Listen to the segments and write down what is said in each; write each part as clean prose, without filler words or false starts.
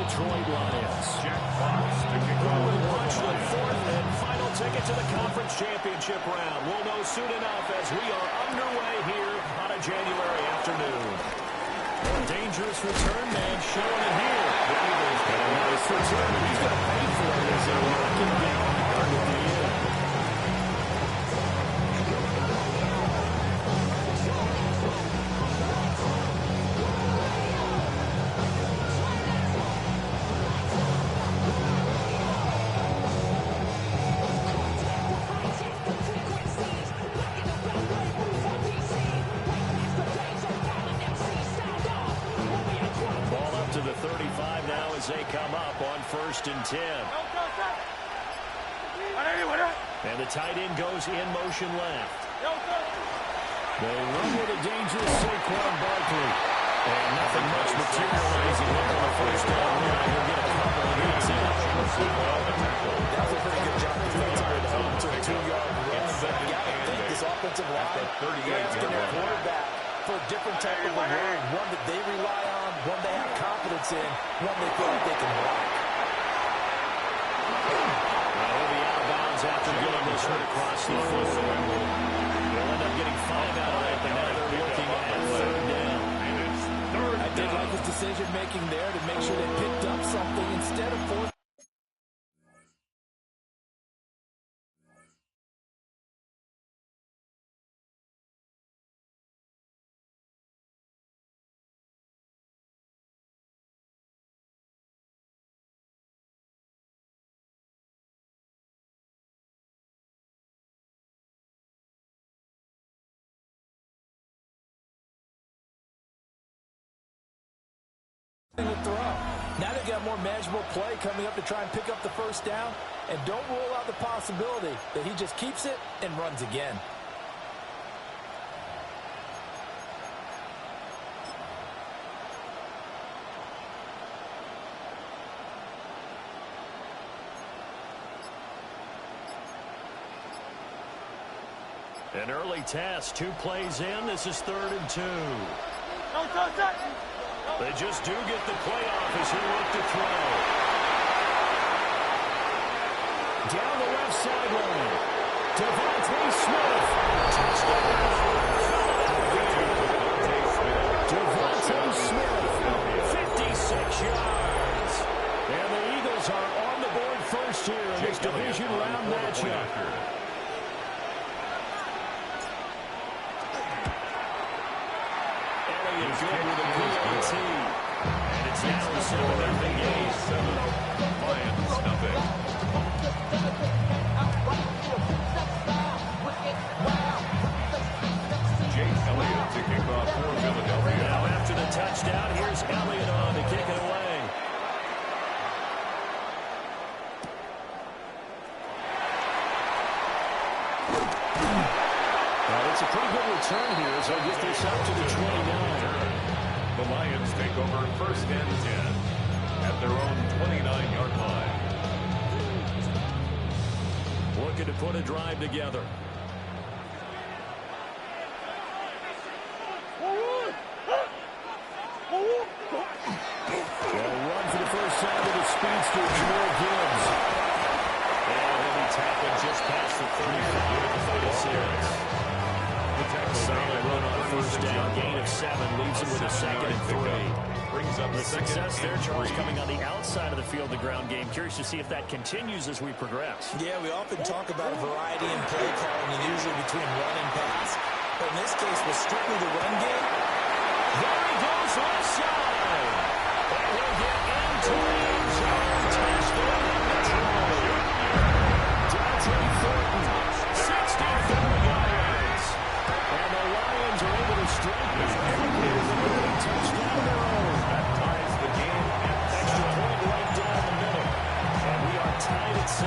Detroit Lions. Jack Fox to kick off. We'll punch the fourth and final ticket to the conference championship round. We'll know soon enough as we are underway here on a January afternoon. A dangerous return man showing it here. The Eagles got a nice return. He's going to pay for it as they're locking down at the end. They come up on 1st and 10. And the tight end goes in motion left. They run with a dangerous Saquon Barkley. And nothing much materializing there on the first down. He'll get a couple of hits in. That's a pretty good job defensively to hold to a 2-yard run. But you got to think this offensive line is asking their quarterback for a different type of a run, one that they rely on, one they have confidence in, one they feel like they can block. He'll be out of bounds after getting this hurt across the field. They'll end up getting 5 out of it, but now they're looking at 3rd down. I did like his decision-making there to make sure they picked up something instead of 4th. Now they've got more manageable play coming up to try and pick up the first down, and don't rule out the possibility that he just keeps it and runs again. An early test, 2 plays in. This is 3rd and 2. They just do get the play off as he looked to throw. Down the left sideline. Devontae Smith. Devontae Smith, 56 yards. And the Eagles are on the board first here in this division round matchup. Good with a PAT. And it's now a 7-0 game. 7 Lions, nothing. Jake Elliott to kick off for Philadelphia. Now after the touchdown, here's Elliott on to kick it away. Well, it's a pretty good return here as they get this up to the 29. The Lions take over 1st and 10 at their own 29-yard line. Looking to put a drive together. They'll run for the first time with the speedster, Jahmyr Gibbs. And he'll be tackling just past the 35. Solid run on 1st down. Gain of 7 leaves him with a 2nd and 3. Brings up The success there, Charles, coming on the outside of the field, the ground game. Curious to see if that continues as we progress. Yeah, we often talk about a variety in play calling, and usually between run and pass. But in this case, with strictly the run game, there he goes left side. And he'll get into the end zone. Touchdown in Detroit. Dante Thornton, 64 yards. And the Lions are able to strike this touchdown of their own. That ties the game at Extra point right down the middle. And we are tied at 7.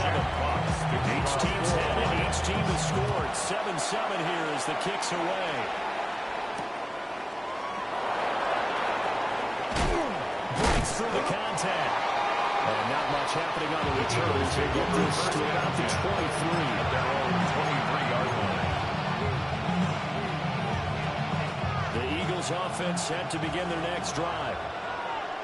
Each team's had it. Each team has scored. 7-7 here as the kick's away. Breaks through the contact. And not much happening on the return to get this to about the 23. at their own 23-yard line. The Eagles offense set to begin their next drive.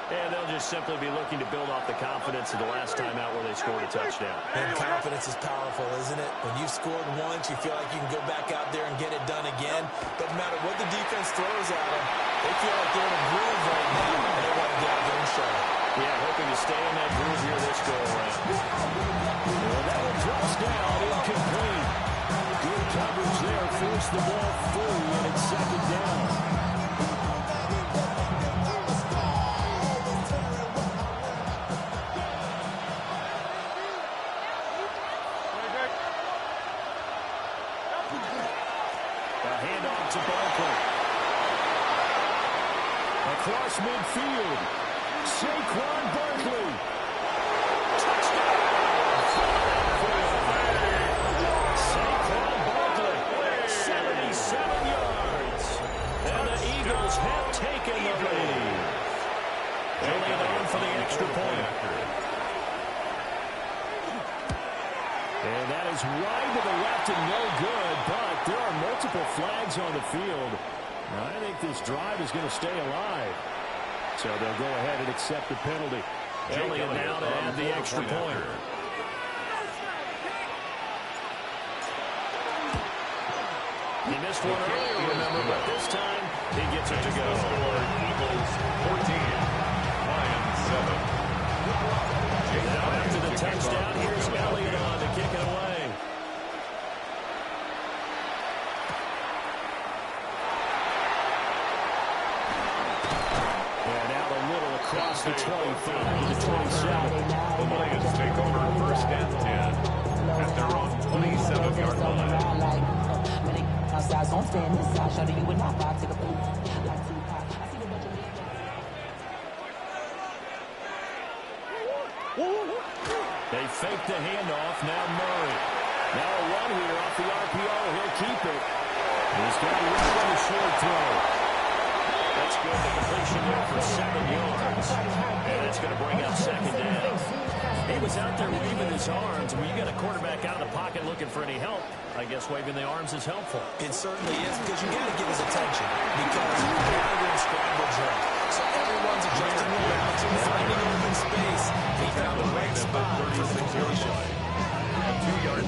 And they'll just simply be looking to build off the confidence of the last time out where they scored a touchdown. And confidence is powerful, isn't it? When you've scored once, you feel like you can go back out there and get it done again. Doesn't matter what the defense throws at them. They feel like they're in a groove right now, and they want to get out there and show it. Yeah, hoping to stay in that groove here this go-around. Well, that one drops down, incomplete. Good coverage there, forced the ball free, and it's second down. To Barkley. Across midfield. Saquon Barkley. Touchdown! Saquon Barkley. 77 yards. And the Eagles have taken the lead. They'll lead on for the extra point. And that is wide to the left and no good, but there are multiple flags on the field. Now, I think this drive is going to stay alive. So they'll go ahead and accept the penalty. Elliott now to add the extra point. He missed one earlier, remember, but this time he gets it to go. Eagles 14, Lions 7. Now after the touchdown, here's Elliott on to kick it away. And out a little across the 25 to the 27. The Lions take over first and 10 at their own 27-yard line. They fake the handoff. Now Murray. Now a run here off the RPO. He'll keep it. He's got a run on the short throw. That's good. The completion there for 7 yards. And it's going to bring up second down. He was out there waving his arms. When you got a quarterback out of the pocket looking for any help, I guess waving the arms is helpful. It certainly is, because you got to get his attention, because you're out there in scramble drill. So everyone's adjusting their routes and finding open space. He found the right spot for completion.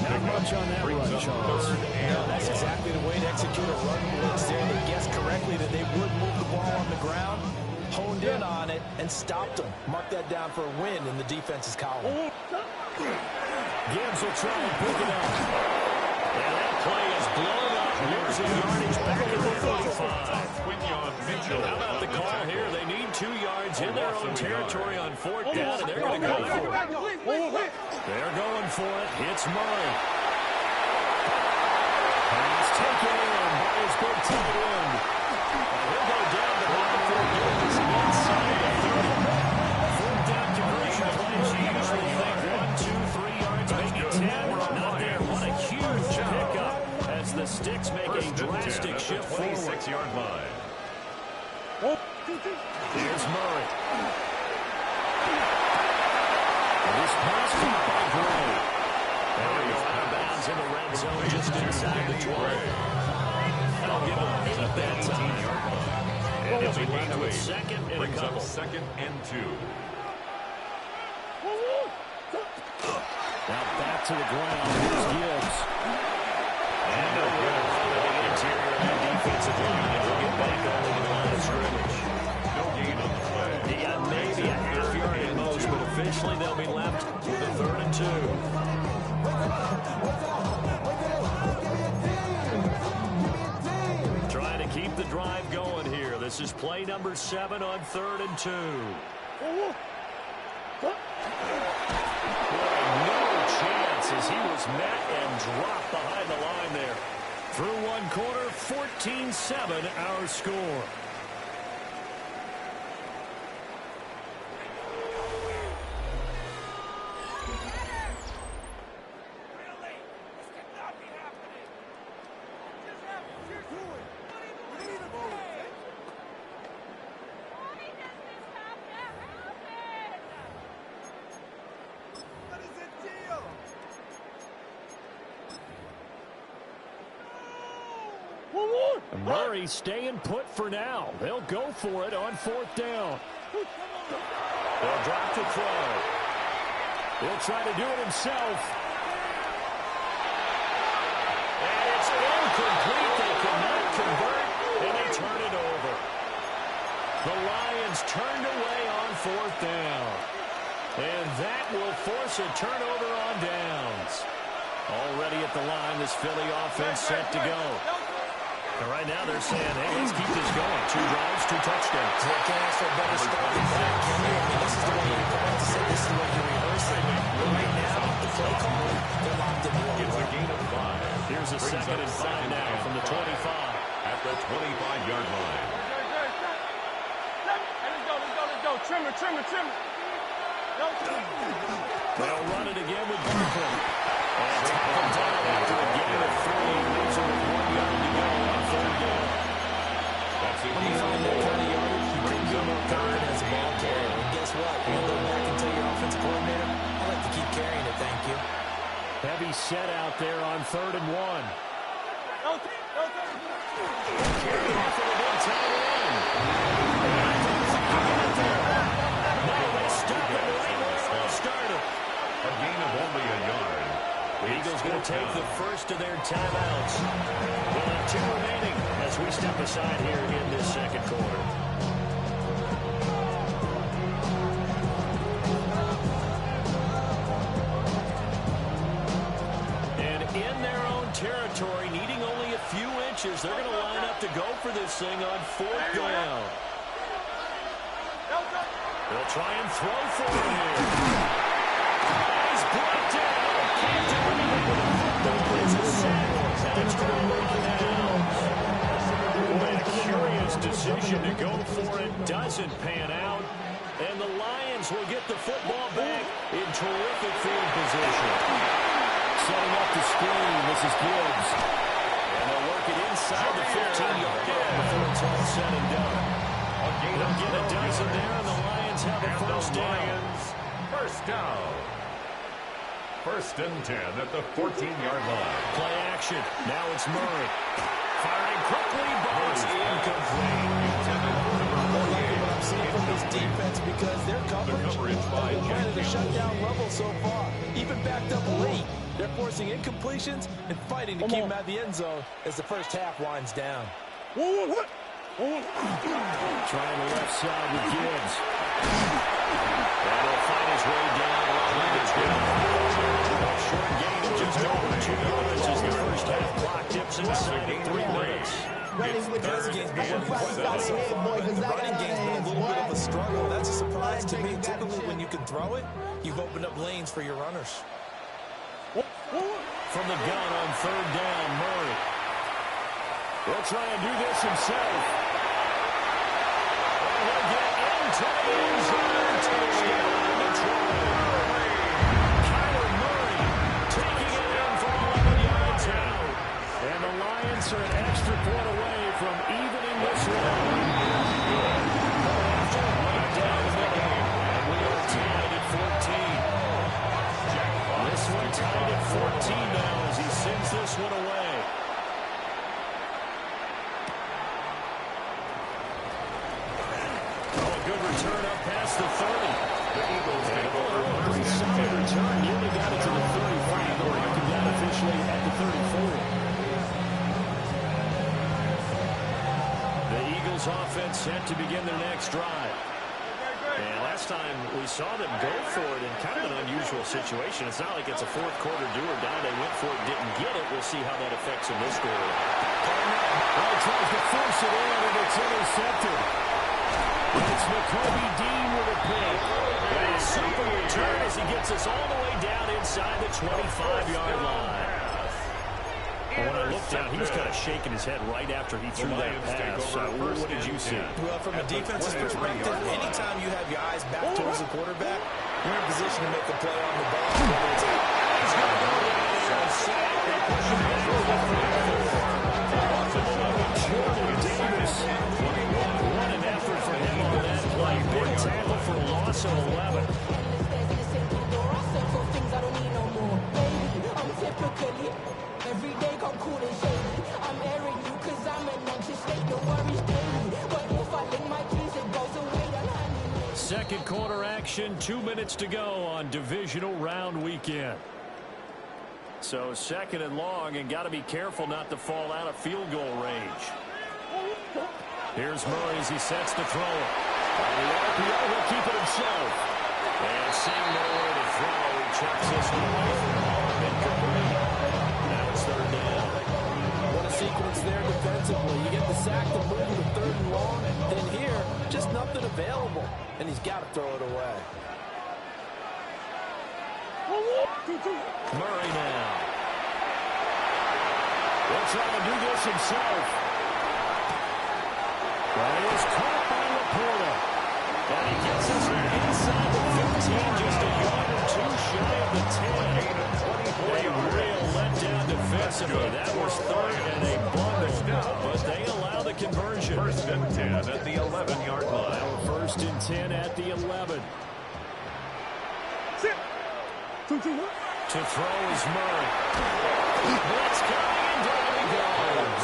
Not much on that run, Charles. No, that's exactly the way to execute a run blitz there. They guessed correctly that they would move the ball on the ground, honed in on it, and stopped them. Mark that down for a win in the defense's column. Gibbs will try and pick it up. And that play is blown up. Losing yardage back at the 45. How about the call here? They need 2 yards in their own territory on fourth down, and they're going to go for it. They're going for it. It's Murray. Pass taken in by his big tight end. And he'll go down to about 4 yards inside the 30. Fourth down conversion plays. You usually think 1, 2, 3 yards, maybe 10. Not there. What a huge pickup as the Sticks make a drastic shift forward. 26-yard line. Here's Murray. This pass caught by Gray. There we go, out of bounds in the red zone, just inside the 20. That'll give him 8 that time. And he'll be left with second and a couple. Second and 2. Now back to the ground. Here's Gibbs. And a good run to the interior of that defensive line. And we'll get back onto the line of scrimmage. No gain on the play. He got maybe a half yard at most, but officially they'll be left with a 3rd and 2. Trying to keep the drive going here. This is play number 7 on 3rd and 2. Boy, no chance as he was met and dropped behind the line there. Through one quarter, 14-7 our score. Murray staying put for now. They'll go for it on 4th down. They'll drop to throw. He'll try to do it himself. And it's incomplete. They cannot convert, and they turn it over. The Lions turned away on 4th down. And that will force a turnover on downs. Already at the line, this Philly offense set to go. And right now they're saying, hey, let's keep this going. 2 drives, 2 touchdowns. They can't ask for a better start than that, can you? I mean, this is the way you practice it. This is the way you rehearse it. But right now, the play call, they're locked in really It's a well. gain of 5. Here's a 2nd and 5 now from the 25. At the 25-yard line. Let's go. Trim it. They'll run it again with Barkley. And tackled down after a gain of 3. Leaves him with 1 yard to go on 3rd down. That's it. When you find that kind of yardage, you bring good more confidence as a ball carrier. And guess what? You'll go back and tell your offensive coordinator, I like to keep carrying it, thank you. Heavy set out there on 3rd and 1. Carry off of a big tight end. No, they stop it right where they started. A gain of only a yard. The Eagles going to take the first of their timeouts. We'll have 2 remaining as we step aside here in this 2nd quarter. And in their own territory, needing only a few inches, they're going to line up to go for this thing on 4th down. They'll try and throw for it here. He's brought down. Can't do anything with the football. It's a sack. And a turnover on downs. Boy, a curious decision to go for it doesn't pan out. And the Lions will get the football back in terrific field position. Setting up the screen. This is Gibbs. And they'll work it inside the 15-yard line before it's all said and done. They'll get a dozen there, and the Lions have a first down. First down. 1st and 10 at the 14-yard line. Play action. Now it's Murray. Firing quickly, but it's incomplete. What I'm seeing from this defense because their coverage has been at a shutdown level so far. Even backed up late. They're forcing incompletions and fighting to keep them at the end zone as the first half winds down. Trying the left side with Gibbs. And he'll find his way down along the trail. A short gain of just over 2 yards as the first half clock dips inside of 3 minutes. The passing game's been working quite well so far, but the running game's been a little bit of a struggle. That's a surprise to me. Typically, when you can throw it, you've opened up lanes for your runners. From the gun on 3rd down, Murray. He'll try and do this himself. And he'll get into the end zone. Touchdown, Detroit. Kyler Murray taking it in from 11 yards out. And the Lions are an extra point away from evening this one. Down the middle, and we are tied at 14. This one tied at 14 now as he sends this one away. Good return up past the 30. The Eagles get over a pretty solid return. Nearly got it to the 35, or you can get officially at the 34. The Eagles offense set to begin their next drive. And last time we saw them go for it in kind of an unusual situation. It's not like it's a 4th quarter do or die. They went for it, didn't get it. We'll see how that affects them this quarter. Well, tries to force it in, and it's intercepted. It's McCoby Dean with a pick. And a super return as he gets us all the way down inside the 25-yard line. And when I looked down, he was kind of shaking his head right after he threw that pass. So what did you see? Well, from a defense's perspective, anytime you have your eyes back towards the quarterback, you're in position to make a play on the ball. He's going to go down there and sack. They push him over the 34. Jordan Davis. What an effort for him on that play. Big tackle for a loss of 11. Every day come cool and shady. I'm airing you cause I'm in the second quarter action. 2 minutes to go on divisional round weekend. So second and long, and got to be careful not to fall out of field goal range. Here's Murray as he sets the throw. On the RPO, he'll keep it himself. And seeing nowhere to throw, he chucks this one away from home and complete. Now it's third down. What a sequence there defensively. You get the sack to move to third and long, then here, just nothing available. And he's got to throw it away. Murray now. He'll try to do this himself. But he is caught by Laporta. And he gets us inside the 15, just a yard or two shy of the 10. A real letdown defensively. That was third and a bundle, but they allow the conversion. First and 10 at the 11-yard line. Now first and 10 at the 11. To throw is Murray. Blitz coming, and down he goes.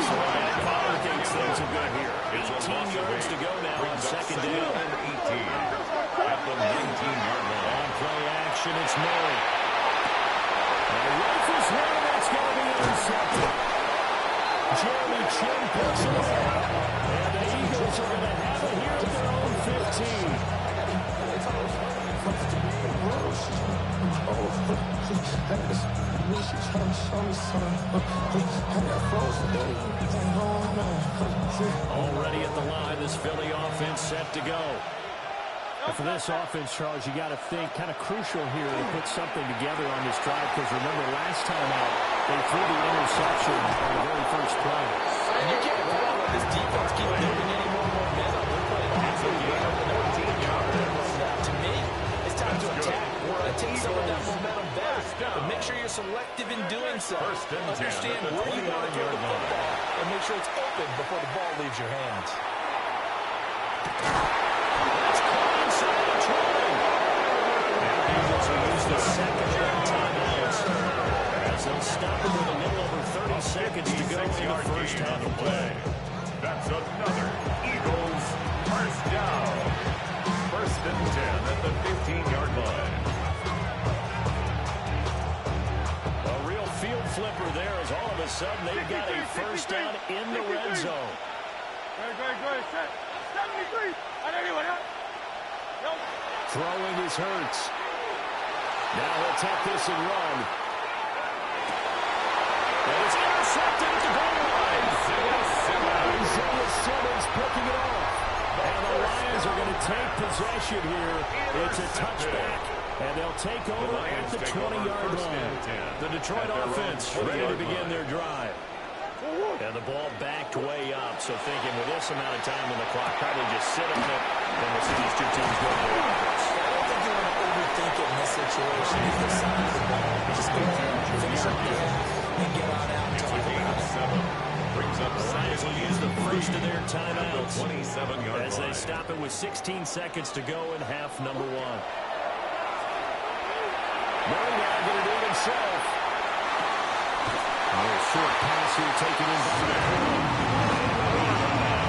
So Ryan Pollard thinks things are good here. 18 yards to go now on second down. 18 at the 19-yard line. On play action, it's Murray. And rifles one, that's going to be intercepted. Jeremy Chin picks it up. And the Eagles are going to have it here at their own 15. Already at the line, this Philly offense set to go. And for this offense, Charles, you got to think kind of crucial here to put something together on this drive, because remember last time out, they threw the interception on the very first play. And you can't afford let this defense keep building any more momentum. They're playing absolutely well, and they're taking confidence. To me, it's time to attack. Take some of that momentum back, but make sure you're selective in doing so. Understand where you want to throw the football, and make sure it's open before the ball leaves your hands. That's caught inside the 20. And the Eagles will use the second timeouts as they'll stop him with a little over 30 seconds to go in the first half of play. That's another Eagles first down. First and 10 at the 15-yard line. Field flipper there as all of a sudden they've got a first down in the red zone. Throwing is Hurts. Now he'll take this and run. And it's intercepted at the goal line. Isaiah Simmons picking it off. And the Lions are going to take possession here. It's a touchback. And they'll take over at the 20-yard line. The Detroit offense ready to begin their drive. And the ball backed way up. So thinking with this amount of time on the clock, probably just sit on it. And we'll see these two teams go to the offense. I don't think you want to overthink it in this situation. If they're signing the ball, just go ahead and finish up the half and get on out and talk about it. Brings up the Lions will use the first of their timeouts 27-yard as they stop it with 16 seconds to go in half number one. Murray now going to do it himself. A little short pass here taken in by the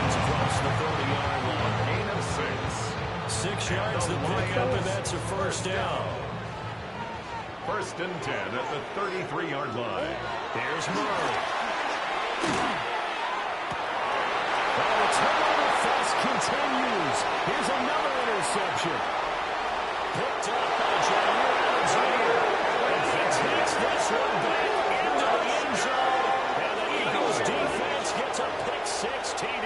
It's across the 30-yard line. Gain of 6. 6 yards to pick up, and that's a first down. First and 10 at the 33-yard line. Here's Murray. Well, the turnover fest continues. Here's another interception. Picked up by Jair Alexander. And he takes this one back into the end zone. And the Eagles defense gets a pick six TD.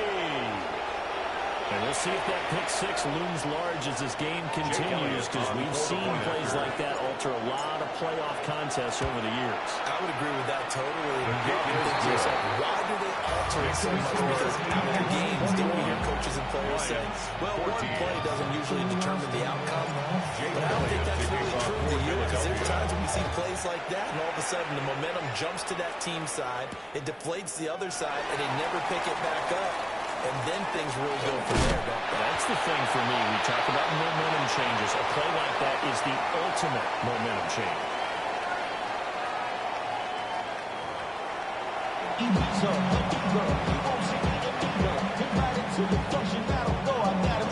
And we'll see if that pick six looms large as this game continues, because we've seen plays like that alter a lot of playoff contests over the years. I would agree with that totally. Why do they alter it so much? Because after games, don't we hear coaches and players say, well, one play doesn't usually determine the outcome. But I don't think that's really true to you, because there's times when we see plays like that, and all of a sudden the momentum jumps to that team side, it deflates the other side, and they never pick it back up. And then things really go from there, don't they? That's the thing for me. We talk about momentum changes. A play like that is the ultimate momentum change.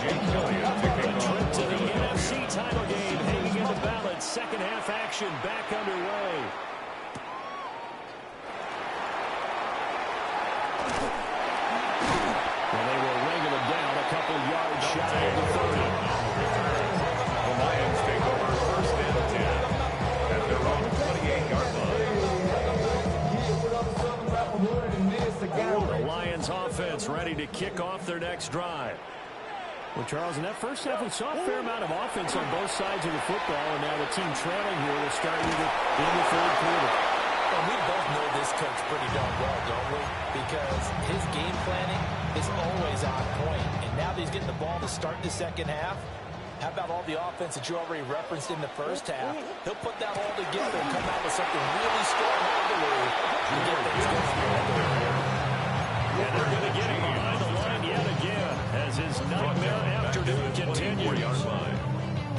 Jake Elliott second half action back underway. And they will wrangle them down a couple yards shy of the 30. The Lions take over first and 10 at their own 28-yard line. The Lions offense ready to kick off their next drive. Well, Charles, in that first half, we saw a fair amount of offense on both sides of the football, and now the team trailing here will start with it in the third quarter. And we both know this coach pretty darn well, don't we? Because his game planning is always on point. And now that he's getting the ball to start the second half, how about all the offense that you already referenced in the first half? He'll put that all together and come out with something really strong, I believe, to get things going. And they're going to get him behind the line yet again as his nightmare afternoon continues.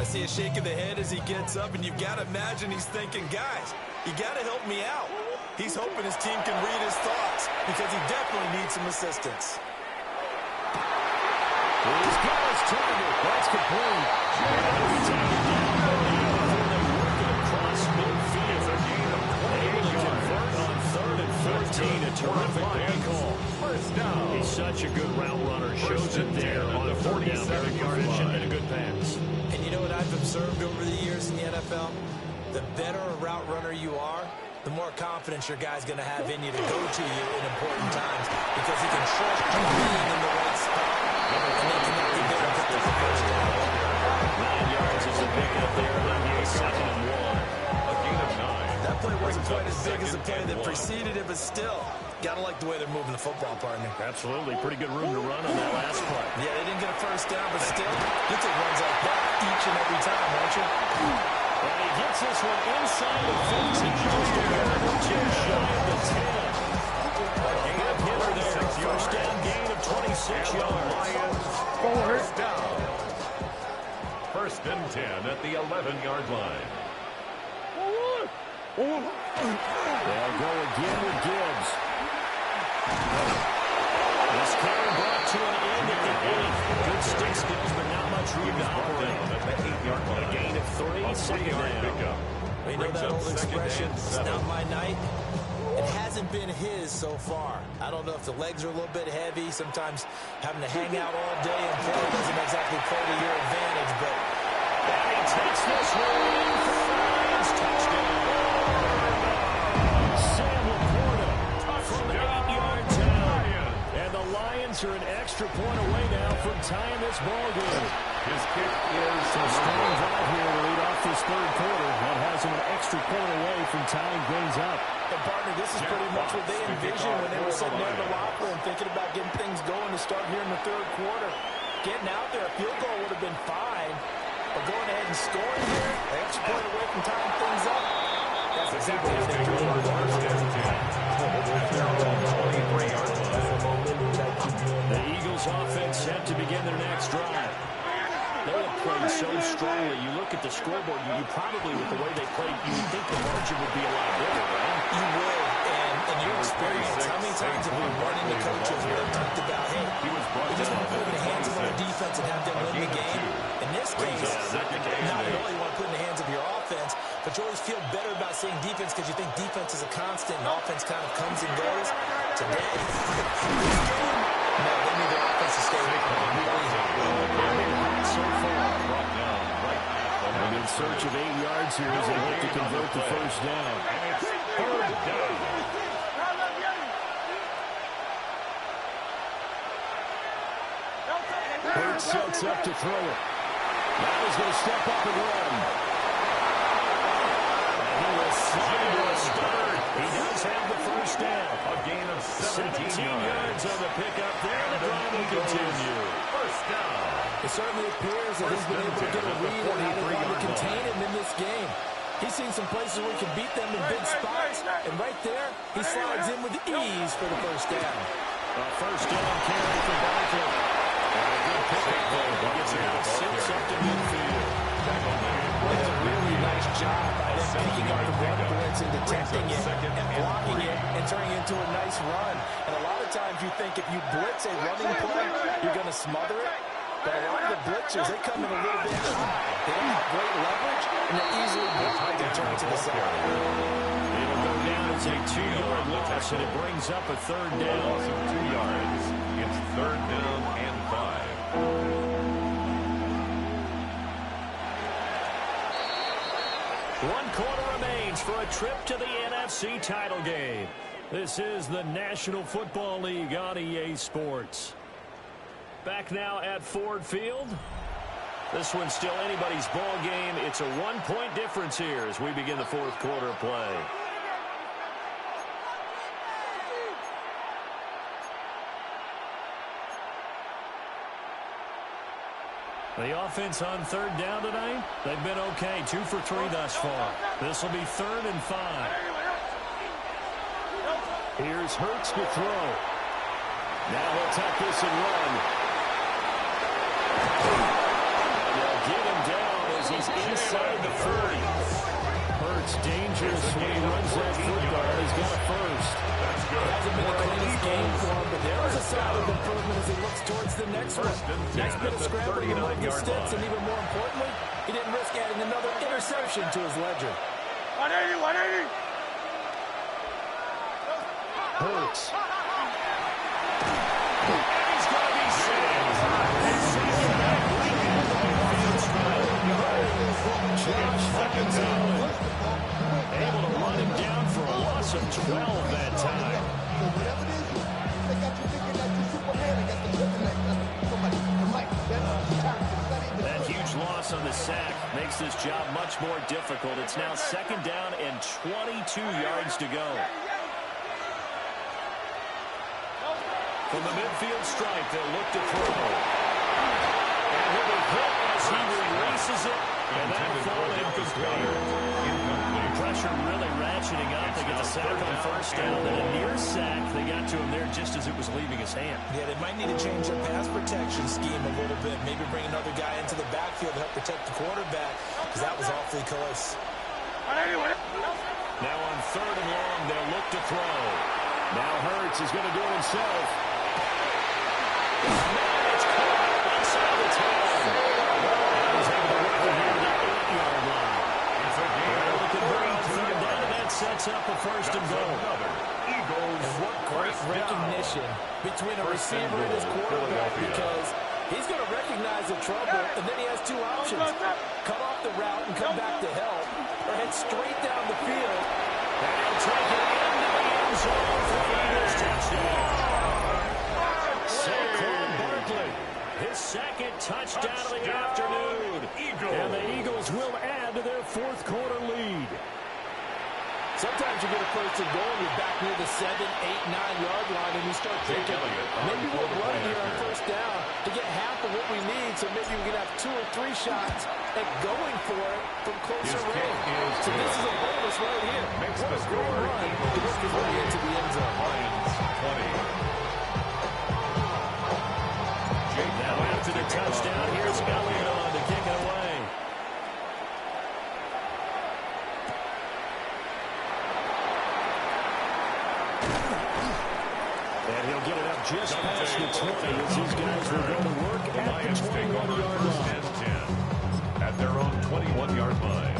I see a shake of the head as he gets up, and you've got to imagine he's thinking, guys, you got to help me out. He's hoping his team can read his thoughts because he definitely needs some assistance. He's got his target. That's complete. He's taken down early before they work it across midfield. Able to convert on 3rd and 14. A terrific play call. He's such a good route runner. Shows it there on 4th down. Very efficient and a good pass. And you know what I've observed over the years in the NFL? The better a route runner you are, the more confidence your guy's going to have in you to go to you in important times because he can trust you being in the right spot. And then connect it there and put the first down. 9 yards is a pickup there on the 2nd and 1. A gain of 9. That play wasn't quite as big as the play that preceded it, but still, got to like the way they're moving the football, partner. Absolutely. Pretty good room to run on that last play. Yeah, they didn't get a first down, but still, you take runs like that each and every time, don't you? And he gets this one inside the 15, just shy of the 10. Good hitter there. First down gain of 26 yards. First down. First and 10 at the 11-yard line. They'll go again with Gibbs. This carry brought to an end at the 8th. Good stick skills, but not much room to operate. A gain of 3, second down. We know that old expression, it's not my night. It hasn't been his so far. I don't know if the legs are a little bit heavy. Sometimes having to hang out all day and play doesn't exactly play to your advantage, but... And he takes this one. Finds touchdown. Sam Laporta from 8 yards out. And the Lions are an extra point away now from tying this ball game. His kick is A strong drive here to lead off this third quarter. That has him an extra point away from tying things up. And partner, this is pretty much what they envisioned when they were sitting there in the locker room thinking about getting things going to start here in the third quarter. Getting out there, a field goal would have been fine, but going ahead and scoring here, an extra point away from tying things up, that's exactly how they do it. The Eagles offense set to begin their next drive. They have played so strongly. You look at the scoreboard, you probably, with the way they played, you would think the margin would be a lot bigger, right? You would, and in your experience, how many times have we run into coaches where they've talked about, hey, we just want to put it in the hands of our defense and have them win the game? In this case, not at all you want to put it in the hands of your offense, but you always feel better about saying defense because you think defense is a constant and offense kind of comes and goes. Today, no, they need their offense to stay really high. So far. And in search of 8 yards here as they look to convert the first down. And it's third down. Hurts sets up to throw it. Now he's going to step up and run. And he will slide to a start. He does have the first down. A gain of 17 yards on the pickup there. The drive will continue. First down. It certainly appears that he's been able to get a read on how they're going to contain him in this game. He's seen some places where he can beat them in big spots, and right there, he slides in with ease for the first down. A first down carry for Barkley. And a good pickup there. He gets about 6 up to midfield. It's a really nice job by them picking up the run blitz and detecting it and blocking it and turning it into a nice run. And a lot of times you think if you blitz a running play, you're going to smother it. But a lot of the blitzers, they come in a little bit high. They don't have great leverage, and they're easily blocked and turned to the side. It'll go down as a 2-yard loss, and it brings up a third down. Loss of 2 yards. It's third down and 5. One quarter remains for a trip to the NFC title game. This is the National Football League on EA Sports. Back now at Ford Field. This one's still anybody's ball game. It's a 1-point difference here as we begin the fourth quarter of play. The offense on third down tonight, they've been okay. 2 for 3 thus far. This will be 3rd and 5. Here's Hurts to throw. Now he'll tuck this and run. And they'll get him down as he's inside the 30. Hurts dangerous when he runs that football. He's got a first. It hasn't been the cleanest game for him, but there was a solid improvement as he looks towards the next one. Next bit of scrambling among the sticks, and even more importantly, he didn't risk adding another interception to his ledger. 180, 180. Hurts. He's going to be sacked. And second back right at the midfield stripe. Josh Huggins able to run him down for a loss of 12 that time. That huge loss on the sack makes this job much more difficult. It's now 2nd down and 22 yards to go. From the midfield stripe, they'll look to throw. And he'll be hit as he releases it. And that'll fall incomplete. Pressure really ratcheting up. They get the sack on first down. Then a near sack. They got to him there just as it was leaving his hand. Yeah, they might need to change their pass protection scheme a little bit. Maybe bring another guy into the backfield to help protect the quarterback, because that was awfully close. Now on 3rd and long, they'll look to throw. Now Hurts is going to do it himself. It's caught inside the 10. And he's able to work it here to the 8-yard line. They're looking for a 3rd down, and that sets up a 1st and goal. And what great recognition between a receiver and his quarterback, because he's going to recognize the trouble, and then he has 2 options. Cut off the route and come back to help, or head straight down the field. And he'll take it into the end zone for the Eagles touchdown. Saquon Barkley, his 2nd touchdown of the afternoon. And the Eagles will add to their fourth quarter lead. Sometimes you get a 1st and goal, and you're back near the 7, 8, 9-yard line, and you start thinking, maybe we'll run here on 1st down to get half of what we need, so maybe we can have 2 or 3 shots at going for it from closer range. So this is a bonus right here. What a great run to work his way into the end zone. Now after the touchdown, here's Elliott on to kick it away. And he'll get it up just past the 20 as these guys will go to work at the 21-yard line. And 10 at their own 21-yard line.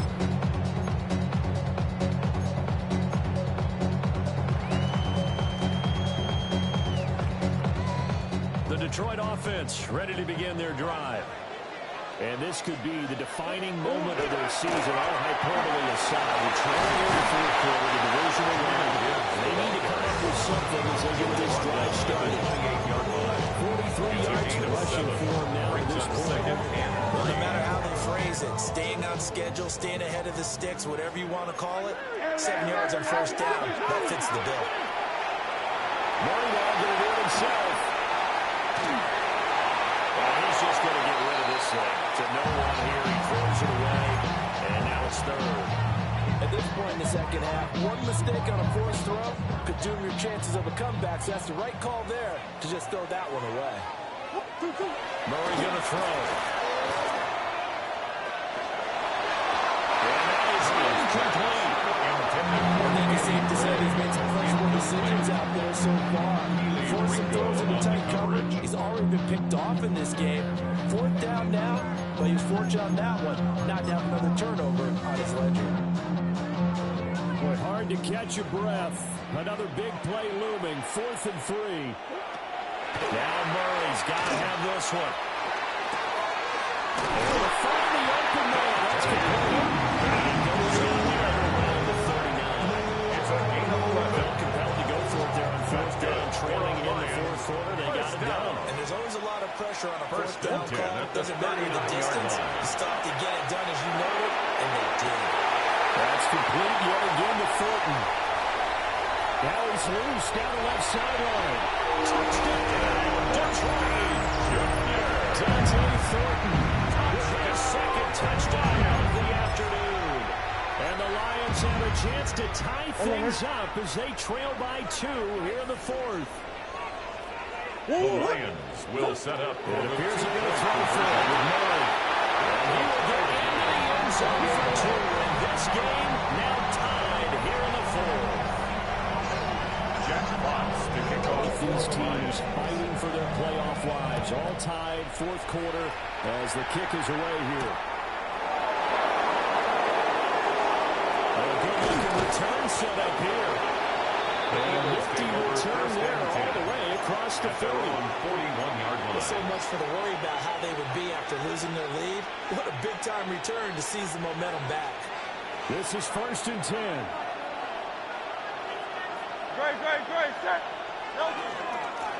The Detroit offense ready to begin their drive. And this could be the defining moment of their season. All hyperbole aside, we're trying in the fourth quarter, the divisional round. They need to come up with something as they get this drive started. 43 yards rushing for them now at this point. Well, no matter how they phrase it, staying on schedule, staying ahead of the sticks, whatever you want to call it, 7 yards on 1st down, that fits the bill. Martinez going to do it himself. Well, he's just going to get rid of this thing. To no one here, he throws it away, and now it's 3rd. At this point in the 2nd half, one mistake on a 4th throw could doom your chances of a comeback, so that's the right call there to just throw that one away. Murray's going to throw. And that is incomplete. I think it's safe to say he's made some questionable decisions options out there so far. Forcing throws into tight coverage. He's already been picked off in this game. 4th down now, but he was fortunate on that one. Not to have another turnover on his ledger. Boy, hard to catch your breath. Another big play looming. 4th and 3. Now Murray's got to have this one. They'll find the open man. That's complete. He goes in there around the 39. It's a gain of 11. Felt compelled to go for it there on 4th down. Trailing in the 4th quarter. They got it done. And there's always a lot of pressure on a 4th down call. It doesn't matter the distance. You stop to get it done as you noted, and they did. That's complete yet again to Thornton. Now he's loose down the left sideline. Touchdown, Detroit. Dante Thornton with his 2nd touchdown of the afternoon. And the Lions have a chance to tie things up as they trail by 2 here in the 4th. The Lions will set up. It appears they're going to throw for it with Murray. And he will get into the end zone for 2. And this game now tied here in the 4th. Jack Fox to kick off. These teams fighting for their playoff lives. All tied 4th quarter as the kick is away here. A good-looking return set up here. A nifty return there all the way across the field. 41-yard line. So much for the worry about how they would be after losing their lead. What a big-time return to seize the momentum back. This is 1st and 10. Great, set.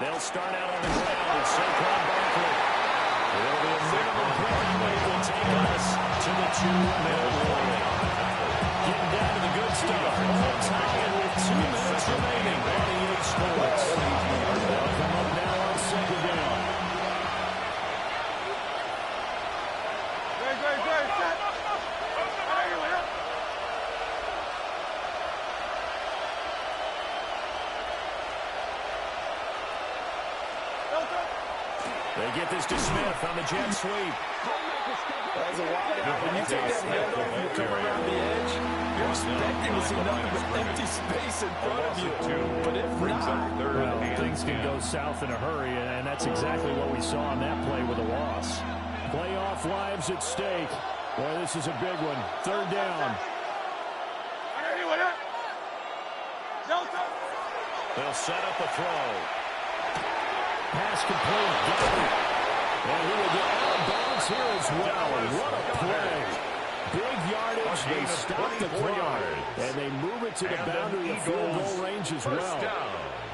They'll start out on the ground with Saquon Barkley. It'll be a minimum play, but it will take us to the 2-minute warning. Getting down to the good stuff. All tied with 2 minutes remaining on EA Sports. They'll come up now on 2nd down. Great, set. They get this to Smith on the jet sweep. As a wide out, when you take that handoff and you come around the edge, you're expecting to see nothing but empty space in front of you. But if not, Well, things can go south in a hurry, and that's exactly what we saw on that play with a loss. Playoff lives at stake. Boy, this is a big one. 3rd down. They'll set up a throw. Pass complete. Got it. And he will get out of bounds here as well. What a play. Big yardage. They stop the clock. And they move it to the boundary of field goal range as well.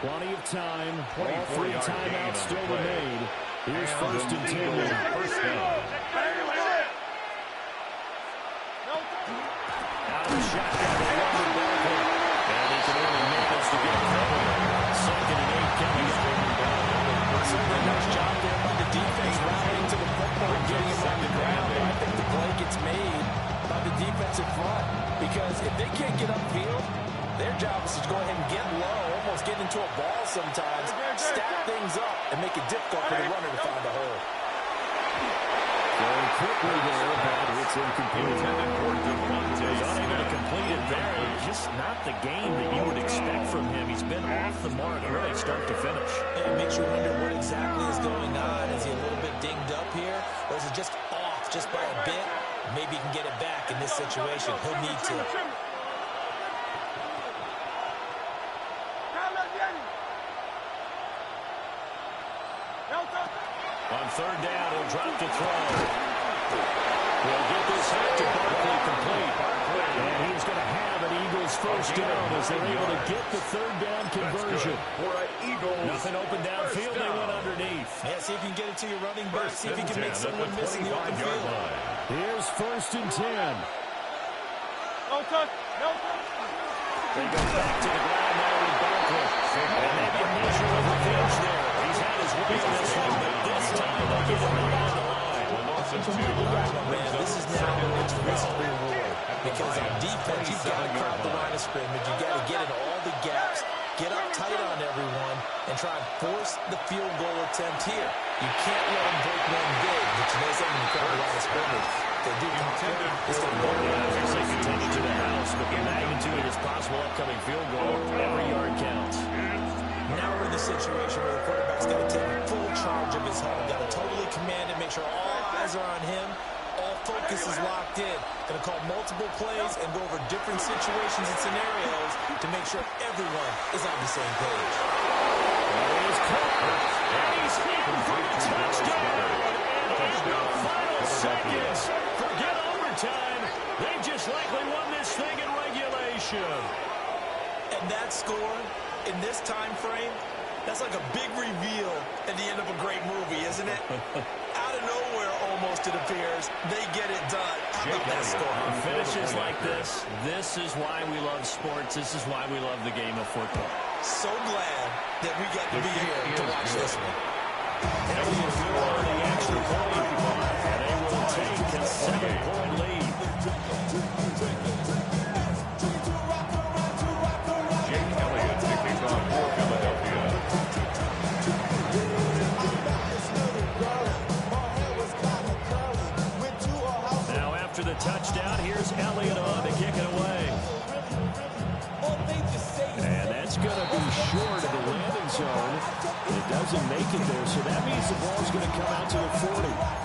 Plenty of time. All 3 timeouts still remain. Here's 1st and 10. First down. Out of the shotgun. They run the Barkley. And he can only manage to get covered. 2nd and 8 coming up. Certainly a nice job there by the defense rallying to the football and getting him on the ground. But I think the play gets made by the defensive front because if they can't get upfield, their job is to go ahead and get low, almost get into a ball sometimes, stack things up, and make it difficult for the runner to find a hole. Going quickly there, but it's incomplete. He's unable to complete it there. Just not the game that you would expect from him. He's been off the mark really start to finish. It makes you wonder what exactly is going on. Is he a little bit dinged up here? Or is it just off just by a bit? Maybe he can get it back in this situation. He'll need to. On 3rd down, he'll drop to throw. He'll get this hit to Barkley complete. And he's going to have an Eagles 1st down as they're able to get the 3rd down conversion. Nothing open downfield. They went underneath. Yeah, see if you can get it to your running back. See if you can make someone miss in the open field. Here's 1st and 10. No touch. They go back to the ground now with Barkley. And maybe a measure of revenge there. He's had his way in this one, but this time they'll get him on the line. Man, this is now it's risk reward. Because on defense, you've got to crowd the line of scrimmage. You've got to get in all the gaps, get up tight on everyone, and try and force the field goal attempt here. You can't let them break one big, but you know something, you crowd the line of scrimmage. They do it's going to go As they continue to the house, but the magnitude of this possible upcoming field goal, every yard counts. situation where the quarterback's got to take full charge of his home. Got to totally command it, make sure all eyes are on him. All focus is locked in. Going to call multiple plays and go over different situations and scenarios to make sure everyone is on the same page. That is caught. And he's in for a touchdown. And in the final seconds, forget overtime. They just likely won this thing in regulation. And that score in this time frame, that's like a big reveal at the end of a great movie, isn't it? Out of nowhere, almost, it appears, they get it done. How about that score? Finishes like this. This is why we love sports. This is why we love the game of football. So glad that we got to be here to watch this one. Elliott on the extra point, and they will take a 7-point lead. Jake Elliott to kick off for Philadelphia. Now after the touchdown, here's Elliott on to kick it away. And that's going to be short of the landing zone. It doesn't make it there, so that means the ball's going to come out to the 40.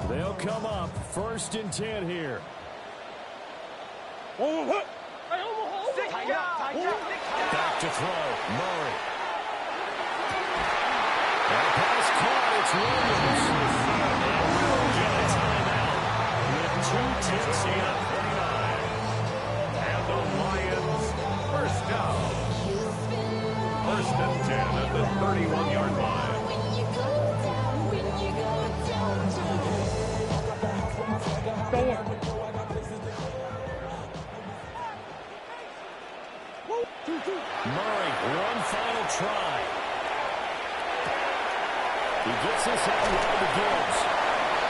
They'll come up 1st and 10 here. Back to throw, Murray. That pass caught, it's Williams. Get a timeout with 2:10 And the Lions, first down. 1st and 10 at the 31-yard line. Murray, one final try. He gets this out wide to Gibbs.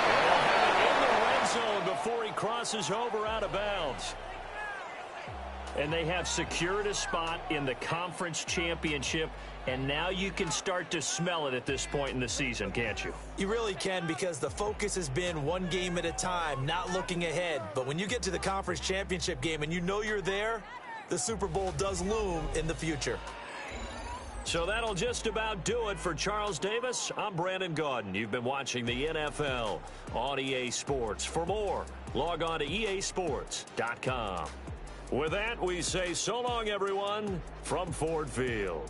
And he'll have it in the red zone before he crosses over out of bounds. And they have secured a spot in the conference championship, and now you can start to smell it at this point in the season, can't you? You really can, because the focus has been one game at a time, not looking ahead. But when you get to the conference championship game and you know you're there, the Super Bowl does loom in the future. So that'll just about do it for Charles Davis. I'm Brandon Gaudin. You've been watching the NFL on EA Sports. For more, log on to easports.com. With that, we say so long, everyone, from Ford Field.